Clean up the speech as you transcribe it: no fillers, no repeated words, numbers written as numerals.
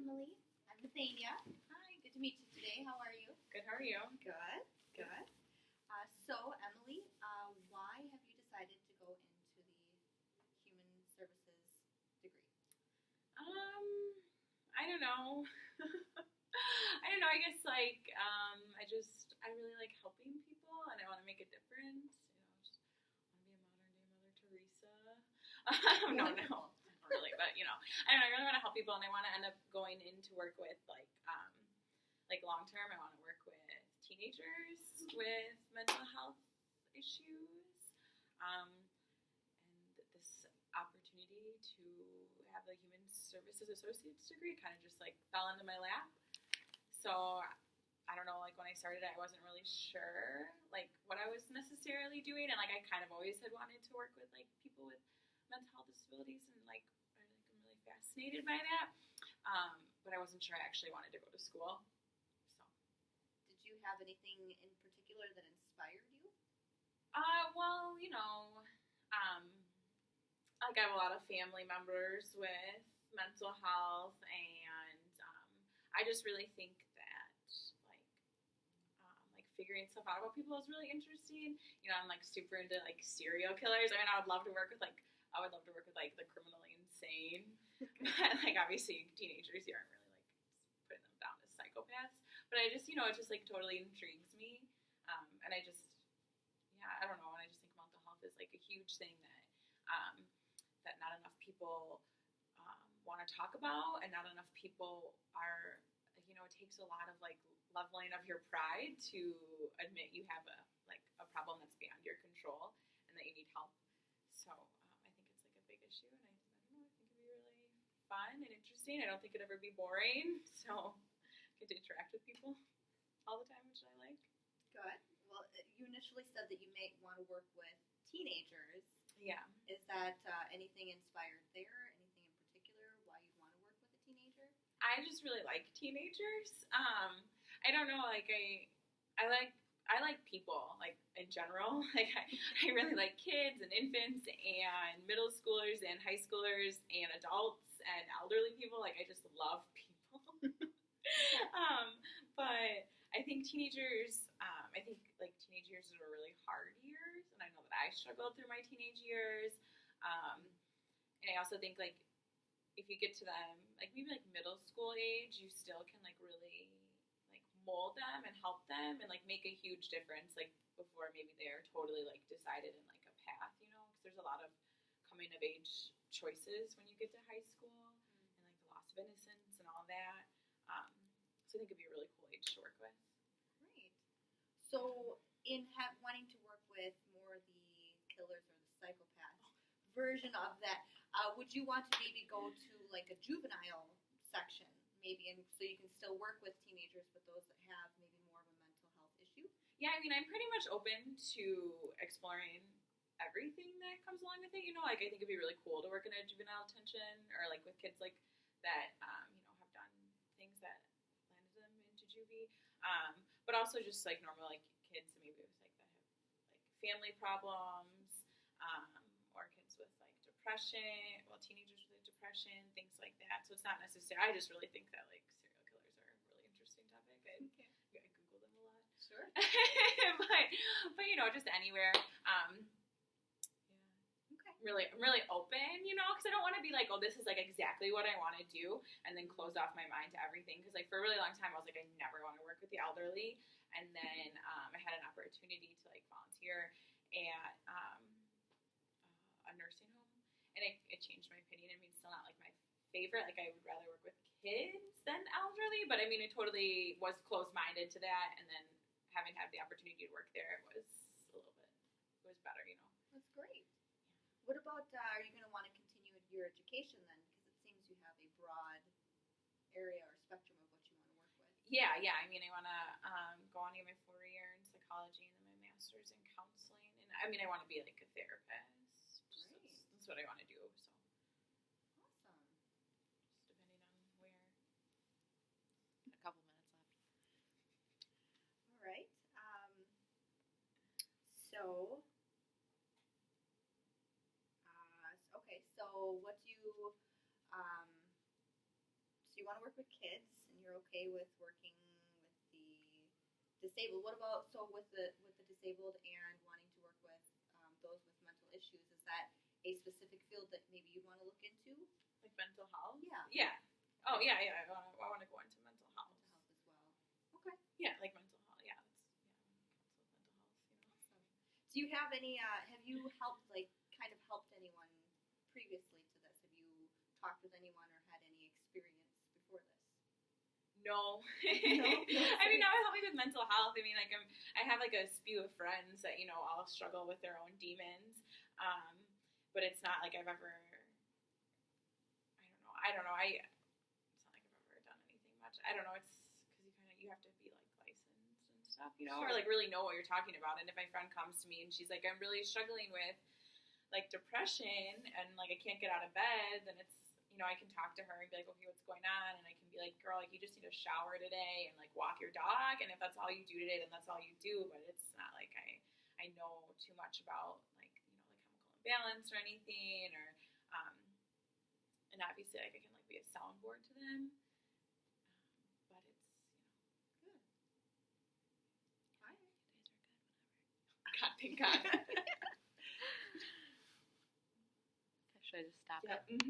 Emily. I'm Nathania. Hi, good to meet you today. How are you? Good, how are you? Good, good. So, Emily, why have you decided to go into the Human Services degree? I don't know. I don't know, I guess I really like helping people and I want to make a difference. Just want to be a modern day Mother Teresa. No, not really, but I don't know, I really want to help people and I want to end up going into work with like long term, I want to work with teenagers with mental health issues. And this opportunity to have the Human Services Associate's degree kind of just like fell into my lap. So I don't know, like when I started I wasn't really sure like what I was necessarily doing, and like I kind of always had wanted to work with like people with mental health disabilities, and like I'm really fascinated by that. But I wasn't sure I actually wanted to go to school. Did you have anything in particular that inspired you? Well, like I have a lot of family members with mental health, and I just really think that like figuring stuff out about people is really interesting. I'm like super into like serial killers. I mean, I would love to work with like the criminally insane, but like obviously teenagers, you aren't really like putting them down as psychopaths. But I just, it just like totally intrigues me, and I just, I don't know, and I just think mental health is like a huge thing that not enough people want to talk about, and not enough people are, it takes a lot of like leveling of your pride to admit you have a problem that's beyond your control and that you need help. So I think it's like a big issue, and I don't know, I think it'd be really fun and interesting. I don't think it'd ever be boring, so I get to interact with people all the time, which I like. Good. Well, you initially said that you may want to work with teenagers. Yeah. Is that anything inspired there? Anything in particular why you'd want to work with a teenager? I just really like teenagers. I don't know, like I like people, like in general. Like I really like kids and infants and middle schoolers and high schoolers and adults and elderly people. Like I just love people. But I think teenagers, like teenage years are really hard years, and I know that I struggled through my teenage years. And I also think like if you get to them, like maybe like middle school age, you still can like really like mold them and help them and like make a huge difference like before maybe they're totally like decided in like a path, because there's a lot of coming of age choices when you get to high school, and like the loss of innocence and all that. So I think it'd be a really cool age to work with. Great. So in wanting to work with more the killers or the psychopaths version of that, would you want to maybe go to like a juvenile section, maybe, and so you can still work with teenagers, but those that have maybe more of a mental health issue? Yeah, I mean, I'm pretty much open to exploring everything that comes along with it. Like I think it'd be really cool to work in a juvenile detention or like with kids like that, have done things that landed them into juvie. But also just like normal like kids maybe with like that have like family problems, or kids with like depression, teenagers with depression, things like that. So it's not necessary. I just really think that like serial killers are a really interesting topic. I Google them a lot. Sure. but just anywhere. I'm really open, because I don't want to be like, oh, this is like exactly what I want to do, and then close off my mind to everything. Because like for a really long time, I was like, I never want to work with the elderly. And then I had an opportunity to like volunteer at a nursing home, and it changed my opinion. I mean, it's still not like my favorite. Like I would rather work with kids than elderly, but I mean, it totally was closed-minded to that. And then having had the opportunity to work there, it was better, That's great. What about, are you going to want to continue your education then? Because it seems you have a broad area or spectrum of what you want to work with. Yeah. I mean, I want to go on to get my 4-year in psychology and then my master's in counseling. And I mean, I want to be like a therapist. Great. That's what I want to do. So. Awesome. Just depending on where. A couple minutes left. All right. So. Okay, so what do you, so you want to work work with kids, and you're okay with working with the disabled. What about with the disabled and wanting to work with those with mental issues? Is that a specific field that maybe you'd want to look into? Like mental health? Yeah. Yeah. Oh yeah. I want to go into mental health. Mental health as well. Okay. Yeah, like mental health. Yeah, Awesome. Do you have any? Have you helped kind of helped anyone previously to this? Have you talked with anyone or had any experience before this? No. No? I mean, that would help me with mental health. I mean, like I have like a spew of friends that all struggle with their own demons, but it's not like I've ever. I don't know. It's not like I've ever done anything much. I don't know. It's because you have to be like licensed and stuff, or like really know what you're talking about. And if my friend comes to me and she's like, I'm really struggling with like depression and like I can't get out of bed, then it's I can talk to her and be like, okay, what's going on? And I can be like, girl, like you just need to shower today and like walk your dog. And if that's all you do today, then that's all you do. But it's not like I know too much about like chemical imbalance or anything or and obviously like I can like be a soundboard to them. But it's good. All right. God, thank God. Should I just stop Yep. it?